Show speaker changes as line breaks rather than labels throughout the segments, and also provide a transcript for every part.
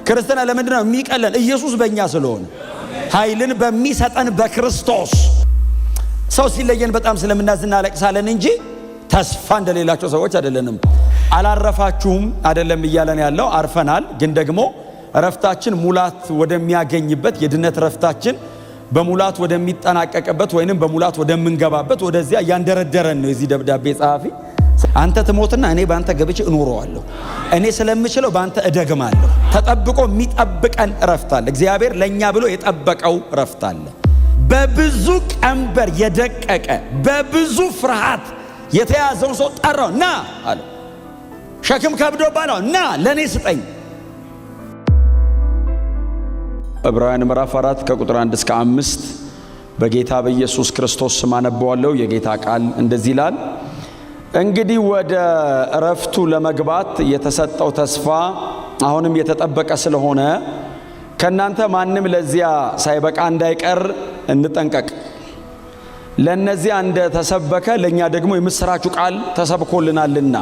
ክርስትና ለምንድነው የሚቀለን? ኢየሱስ በእኛ ስለሆነ ኃይልን በሚሰጠን በክርስቶስ። ሰው ሲለየን በጣም ስለምናዝና ለቅሳለን እንጂ ተስፋ እንደሌላቸው ሰዎች አይደለንም። አላረፋችሁም አይደለም እያለን ያለው አርፈናል። ግን ደግሞ ረፍታችን ሙላት ወደሚያገኝበት የድነት ረፍታችን በሙላት ወደሚጠናቀቅበት ወይንም በሙላት ወደምንገባበት ወደዚያ ያንደረደረን ነው የዚህ ደብዳቤ ጸሐፊ። አንተ ትሞትና እኔ ባንተ ገብቼ እኖረዋለሁ፣ እኔ ስለምችለው ባንተ እደግማለሁ። ተጠብቆ የሚጠብቀን ረፍት አለ። እግዚአብሔር ለኛ ብሎ የጠበቀው ረፍት አለ። በብዙ ቀንበር የደቀቀ በብዙ ፍርሃት የተያዘውን ሰው ጠራው። ና አለ። ሸክም ከብዶ ባለው ና ለኔ ስጠኝ። ዕብራውያን ምዕራፍ 4 ከቁጥር 1 እስከ 5 በጌታ በኢየሱስ ክርስቶስ ስም አነበዋለሁ። የጌታ ቃል እንደዚህ ይላል። እንግዲህ ወደ እረፍቱ ለመግባት የተሰጠው ተስፋ አሁንም የተጠበቀ ስለሆነ ከናንተ ማንም ለዚያ ሳይበቃ እንዳይቀር እንጠንቀቅ። ለነዚያ እንደ ተሰበከ ለኛ ደግሞ የምስራቹ ቃል ተሰብኮልናልና፣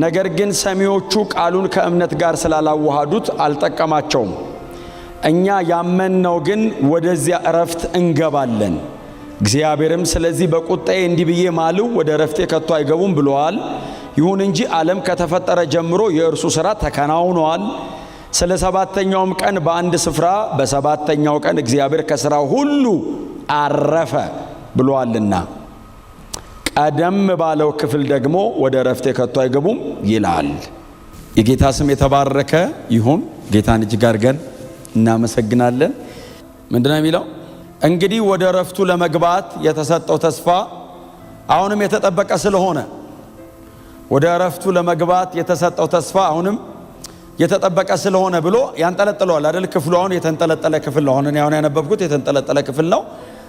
ነገር ግን ሰሚዎቹ ቃሉን ከእምነት ጋር ስላላዋሃዱት አልጠቀማቸውም። እኛ ያመንነው ግን ወደዚያ እረፍት እንገባለን። እግዚአብሔርም ስለዚህ በቁጣዬ እንዲህ ብዬ ማልሁ፣ ወደ እረፍቴ ከቶ አይገቡም ብለዋል። ይሁን እንጂ ዓለም ከተፈጠረ ጀምሮ የእርሱ ሥራ ተከናውኗል። ስለ ሰባተኛውም ቀን በአንድ ስፍራ በሰባተኛው ቀን እግዚአብሔር ከሥራው ሁሉ አረፈ ብሏልና፣ ቀደም ባለው ክፍል ደግሞ ወደ እረፍቴ ከቶ አይገቡም ይላል። የጌታ ስም የተባረከ ይሁን። ጌታን እጅግ አድርገን እናመሰግናለን። ምንድነው የሚለው? እንግዲህ ወደ እረፍቱ ለመግባት የተሰጠው ተስፋ አሁንም የተጠበቀ ስለሆነ፣ ወደ እረፍቱ ለመግባት የተሰጠው ተስፋ አሁንም የተጠበቀ ስለሆነ ብሎ ያንጠለጥለዋል አይደል? ክፍሉ አሁን የተንጠለጠለ ክፍል ነው። አሁን ያነበብኩት የተንጠለጠለ ክፍል ነው።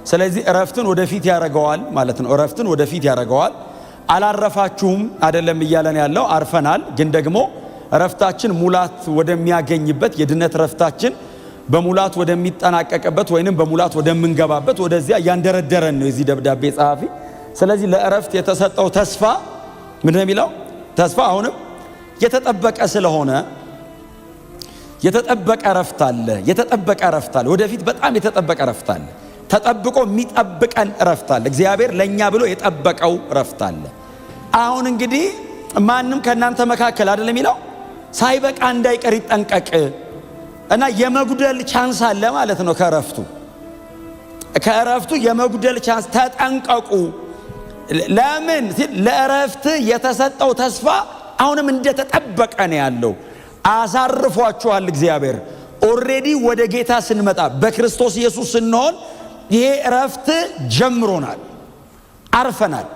ስለዚህ እረፍትን ወደፊት ያረጋዋል ማለት ነው። እረፍትን ወደፊት ያረጋዋል። አላረፋችሁም አይደለም እያለን ያለው አርፈናል። ግን ደግሞ እረፍታችን ሙላት ወደሚያገኝበት የድነት ረፍታችን በሙላት ወደሚጠናቀቅበት ወይንም በሙላት ወደምንገባበት ወደዚያ ያንደረደረን ነው የዚህ ደብዳቤ ጸሐፊ። ስለዚህ ለእረፍት የተሰጠው ተስፋ ምንድነው የሚለው? ተስፋ አሁንም የተጠበቀ ስለሆነ የተጠበቀ ረፍት አለ። የተጠበቀ ረፍት አለ። ወደፊት በጣም የተጠበቀ ረፍት አለ። ተጠብቆ የሚጠብቀን ረፍት አለ። እግዚአብሔር ለኛ ብሎ የጠበቀው ረፍት አለ። አሁን እንግዲህ ማንም ከናንተ መካከል አይደለም የሚለው ሳይበቃ እንዳይቀር ይጠንቀቅ እና የመጉደል ቻንስ አለ ማለት ነው። ከእረፍቱ የመጉደል ቻንስ ተጠንቀቁ። ለምን? ለእረፍት የተሰጠው ተስፋ አሁንም እንደተጠበቀ ነው ያለው። አሳርፏችኋል እግዚአብሔር። ኦሬዲ ወደ ጌታ ስንመጣ በክርስቶስ ኢየሱስ ስንሆን ይሄ እረፍት ጀምሮናል፣ አርፈናል።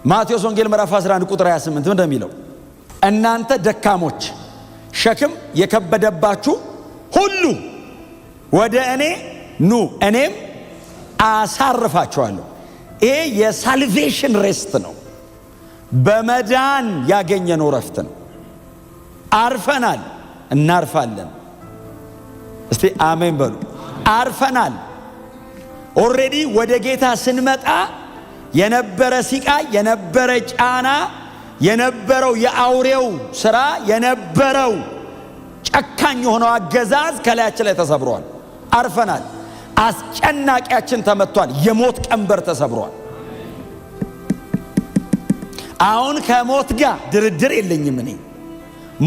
ማቴዎስ ወንጌል ምዕራፍ 11 ቁጥር 28 እንደሚለው እናንተ ደካሞች ሸክም የከበደባችሁ ሁሉ ወደ እኔ ኑ እኔም አሳርፋችኋለሁ። ይሄ የሳልቬሽን ሬስት ነው። በመዳን ያገኘነው ረፍት ነው። አርፈናል፣ እናርፋለን። እስቲ አሜን በሉ። አርፈናል። ኦሬዲ ወደ ጌታ ስንመጣ የነበረ ሲቃይ፣ የነበረ ጫና፣ የነበረው የአውሬው ሥራ፣ የነበረው ጨካኝ የሆነው አገዛዝ ከላያችን ላይ ተሰብሯል። አርፈናል። አስጨናቂያችን ተመቷል። የሞት ቀንበር ተሰብሯል። አሁን ከሞት ጋር ድርድር የለኝም። እኔ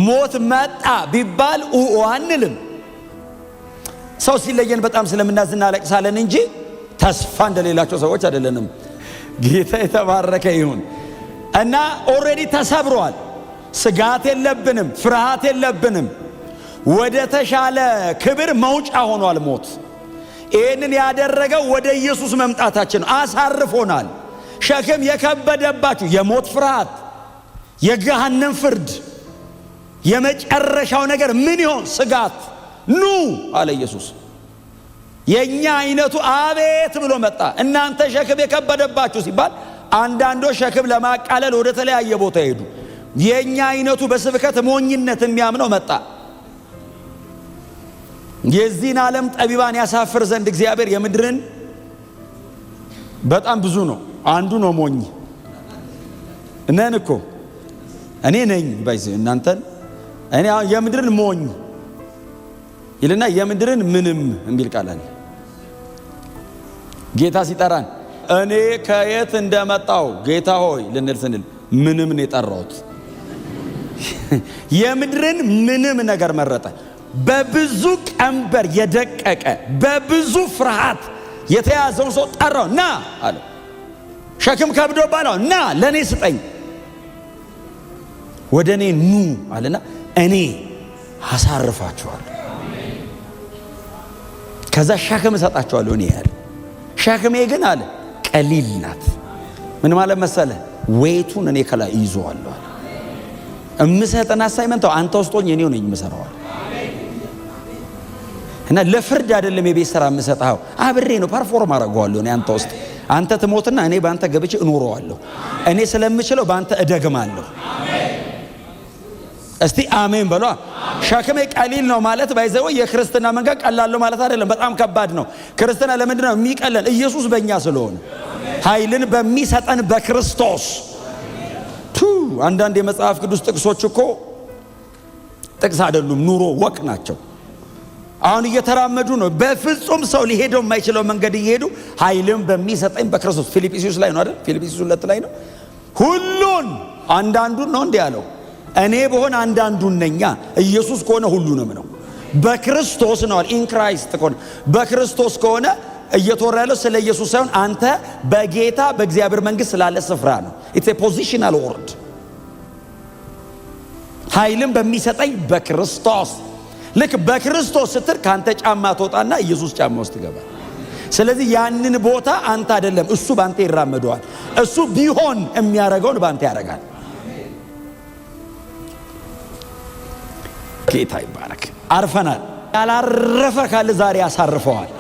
ሞት መጣ ቢባል አንልም። ሰው ሲለየን በጣም ስለምናዝና ለቅሳለን እንጂ ተስፋ እንደሌላቸው ሰዎች አይደለንም። ጌታ የተባረከ ይሁን እና ኦሬዲ ተሰብሯል። ስጋት የለብንም፣ ፍርሃት የለብንም። ወደ ተሻለ ክብር መውጫ ሆኗል ሞት። ይህንን ያደረገው ወደ ኢየሱስ መምጣታችን አሳርፎናል። ሸክም የከበደባችሁ የሞት ፍርሃት፣ የገሃነም ፍርድ፣ የመጨረሻው ነገር ምን ይሆን ስጋት፣ ኑ አለ ኢየሱስ። የኛ አይነቱ አቤት ብሎ መጣ። እናንተ ሸክም የከበደባችሁ ሲባል አንዳንዶች ሸክም ለማቃለል ወደ ተለያየ ቦታ ሄዱ። የኛ አይነቱ በስብከት ሞኝነት የሚያምነው መጣ። የዚህን ዓለም ጠቢባን ያሳፍር ዘንድ እግዚአብሔር የምድርን በጣም ብዙ ነው። አንዱ ነው ሞኝ ነን እኮ እኔ ነኝ ባይዘ እናንተን እኔ የምድርን ሞኝ ይልና የምድርን ምንም የሚል ቃል አለ። ጌታ ሲጠራን እኔ ከየት እንደመጣው ጌታ ሆይ ልንል ስንል ምንም ነው የጠራሁት። የምድርን ምንም ነገር መረጠ። በብዙ ቀንበር የደቀቀ በብዙ ፍርሃት የተያዘው ሰው ጠራው። ና አለ። ሸክም ከብዶ ባለው ና ለኔ ስጠኝ፣ ወደ እኔ ኑ አለና እኔ አሳርፋችኋለሁ። ከዛ ሸክም እሰጣችኋለሁ እኔ ያለ። ሸክሜ ግን አለ ቀሊል ናት። ምን ማለት መሰለ? ዌይቱን እኔ ከላይ ይዟለሁ። እምሰጠን አሳይመንት አንተ ውስጥ ሆኜ እኔው ነኝ የምሰራው። እና ለፍርድ አይደለም የቤት ስራ የምሰጠው፣ አብሬ ነው ፐርፎርም አደርገዋለሁ። እኔ አንተ ውስጥ አንተ ትሞትና እኔ ባንተ ገብቼ እኖረዋለሁ። እኔ ስለምችለው ባንተ እደግማለሁ። እስቲ አሜን በሏ። ሸክሜ ቀሊል ነው ማለት ባይዘው የክርስትና መንገድ ቀላል ነው ማለት አይደለም። በጣም ከባድ ነው። ክርስትና ለምንድን ነው የሚቀለል? ኢየሱስ በእኛ ስለሆነ ኃይልን በሚሰጠን በክርስቶስ። አንዳንድ የመጽሐፍ ቅዱስ ጥቅሶች እኮ ጥቅስ አይደሉም፣ ኑሮ ወቅ ናቸው። አሁን እየተራመዱ ነው። በፍጹም ሰው ሊሄደው የማይችለው መንገድ እየሄዱ ኃይልን በሚሰጠኝ በክርስቶስ። ፊልጵስዩስ ላይ ነው አይደል? ፊልጵስዩስ 2 ላይ ነው። ሁሉን አንዳንዱን ነው እንዲህ ያለው። እኔ በሆነ አንዳንዱን ነኛ፣ ኢየሱስ ከሆነ ሁሉንም ነው። በክርስቶስ ነው ኢን ክራይስት ከሆነ በክርስቶስ ከሆነ እየተወራ ያለው ስለ ኢየሱስ ሳይሆን አንተ በጌታ በእግዚአብሔር መንግሥት ስላለ ስፍራ ነው። ኢትስ ኤ ፖዚሽናል ወርድ። ኃይልን በሚሰጠኝ በክርስቶስ። ልክ በክርስቶስ ስትል ካንተ ጫማ ትወጣና ኢየሱስ ጫማ ውስጥ ትገባል። ስለዚህ ያንን ቦታ አንተ አይደለም እሱ ባንተ ይራመደዋል። እሱ ቢሆን የሚያረጋውን ባንተ ያረጋል። ጌታ ይባረክ። አርፈናል። ያላረፈ ካለ ዛሬ ያሳርፈዋል።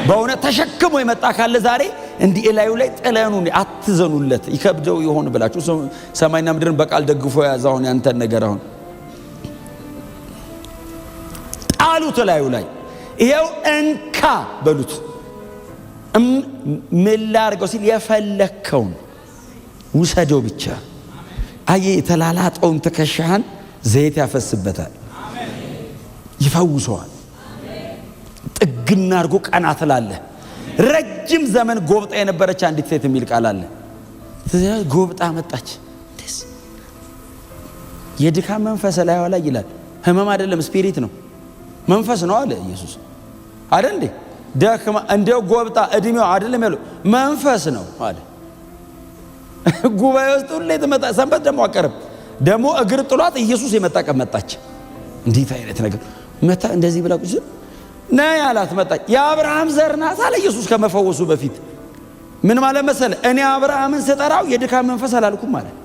በእውነት ተሸክሞ የመጣ ካለ ዛሬ እንዲህ እላዩ ላይ ጥለኑ። አትዘኑለት። ይከብደው ይሆን ብላችሁ ሰማይና ምድርን በቃል ደግፎ ያዛውን ያንተን ነገር አሁን ጣሉት እላዩ ላይ። ይሄው እንካ በሉት። ምን ላድርገው ሲል የፈለከውን ውሰደው ብቻ። አየህ የተላላጠውን ትከሻህን ዘይት ያፈስበታል፣ ይፈውሰዋል። ጥግና አድርጎ ቀና ትላለህ። ረጅም ዘመን ጎብጣ የነበረች አንዲት ሴት የሚል ቃል አለ። ጎብጣ መጣች። የድካም መንፈስ ላይ ላይ ይላል። ህመም አይደለም ስፒሪት ነው፣ መንፈስ ነው አለ ኢየሱስ አይደል እንዴ? ደክማ እንደው ጎብጣ እድሜው አይደለም ያለው መንፈስ ነው አለ። ጉባኤ ውስጥ ሁሌ ትመጣ። ሰንበት ደግሞ አቀርብ ደግሞ እግር ጥሏት ኢየሱስ የመጣ ቀን መጣች። እንዴት አይነት ነገር መጣ! እንደዚህ ብላ ቁጭ ነይ ያላት መጣች። የአብርሃም ዘር ናት አለ ኢየሱስ ከመፈወሱ በፊት። ምን ማለት መሰለ? እኔ አብርሃምን ስጠራው የድካም መንፈስ አላልኩም ማለት።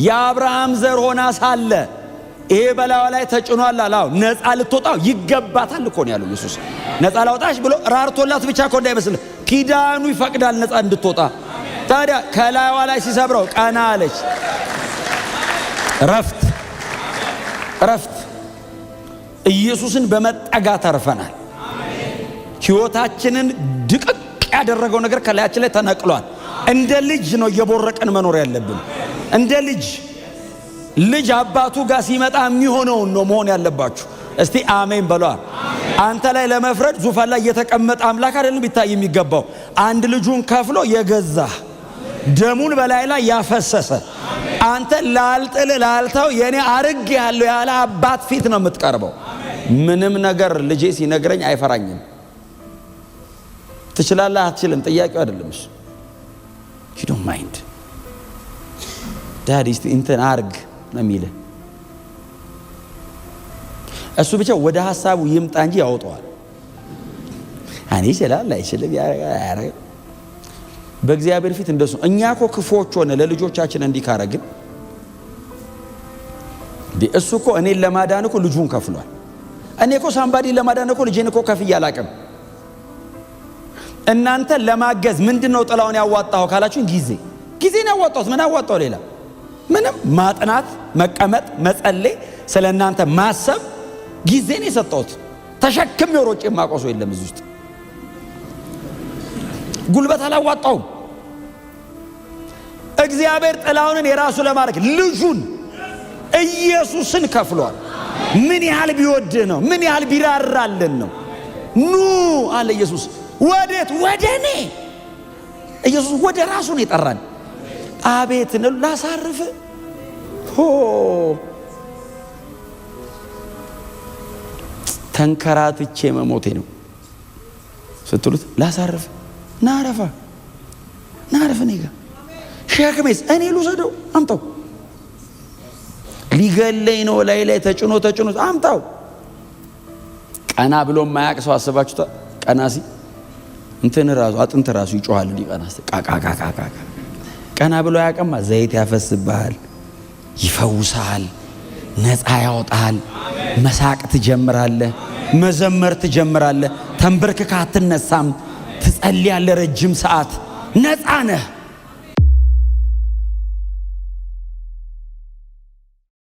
የአብርሃም ዘር ሆና ሳለ ይሄ በላዋ ላይ ተጭኗል አላው። ነፃ ልትወጣው ይገባታል እኮ ነው ያለው ኢየሱስ። ነፃ ላውጣሽ ብሎ ራርቶላት ብቻ እኮ እንዳይመስል ኪዳኑ ይፈቅዳል ነፃ እንድትወጣ። ታዲያ ከላይዋ ላይ ሲሰብረው ቀና አለች። ረፍት ረፍት። ኢየሱስን በመጠጋት ተርፈናል። ሕይወታችንን ድቅቅ ያደረገው ነገር ከላያችን ላይ ተነቅሏል። እንደ ልጅ ነው እየቦረቀን መኖር ያለብን። እንደ ልጅ አባቱ ጋር ሲመጣ የሚሆነውን ነው መሆን ያለባችሁ። እስቲ አሜን በሏ። አንተ ላይ ለመፍረድ ዙፋን ላይ የተቀመጠ አምላክ አይደለም ቢታይ የሚገባው። አንድ ልጁን ከፍሎ የገዛ ደሙን በላይ ላይ ያፈሰሰ አንተ ላልጥል ላልተው የኔ አርግ ያለው ያለ አባት ፊት ነው የምትቀርበው። ምንም ነገር ልጄ ሲነግረኝ አይፈራኝም። ትችላለህ አትችልም ጥያቄው አይደለም እሱ። you don't mind ዳዲ እስቲ እንትን አርግ ነው የሚልህ እሱ ብቻ ወደ ሐሳቡ ይምጣ እንጂ ያወጣዋል። እኔ ይችላል አይችልም ያረጋል። በእግዚአብሔር ፊት እንደሱ እኛ እኮ ክፉዎች ሆነ ለልጆቻችን እንዲካረግን እሱ እኮ እኔን ለማዳን እኮ ልጁን ከፍሏል። እኔ እኮ ሳምባዲ ለማዳን እኮ ልጄን እኮ ከፍዬ አላቅም። እናንተ ለማገዝ ምንድነው ጥላውን ያዋጣው ካላችሁ ጊዜን ያዋጣሁት። ምን ያዋጣው ሌላ ምንም? ማጥናት፣ መቀመጥ፣ መጸለይ፣ ስለናንተ ማሰብ ጊዜን የሰጠሁት። ተሸክም የሮጭ የማቆሶ የለም እዚህ ውስጥ። ጉልበት አላዋጣውም። እግዚአብሔር ጥላውንን የራሱ ለማድረግ ልጁን ኢየሱስን ከፍሏል። ምን ያህል ቢወድህ ነው? ምን ያህል ቢራራልን ነው? ኑ አለ ኢየሱስ። ወዴት? ወደ እኔ። ኢየሱስ ወደ ራሱ ነው የጠራን። አቤት ነው ላሳርፍ። ተንከራትቼ መሞቴ ነው ስትሉት ላሳርፍ። ናረፋ ናረፍ እኔ ጋር ሸክሜስ እኔ ልውሰደው። አምጣው። ሊገለኝ ነው ላይ ተጭኖ አምጣው። ቀና ብሎ የማያውቅ ሰው አስባችሁታ? ቀና ሲ እንትን ራሱ አጥንት ራሱ ይጮሃል። ሊቀናስ ቃቃቃቃቃ ቀና ብሎ ያቀማ ዘይት ያፈስብሃል፣ ይፈውሳል፣ ነፃ ያወጣል። መሳቅ ትጀምራለህ፣ መዘመር ትጀምራለህ። ተንበርክከህ አትነሳም፣ ትጸልያለህ ረጅም ሰዓት። ነፃ ነህ።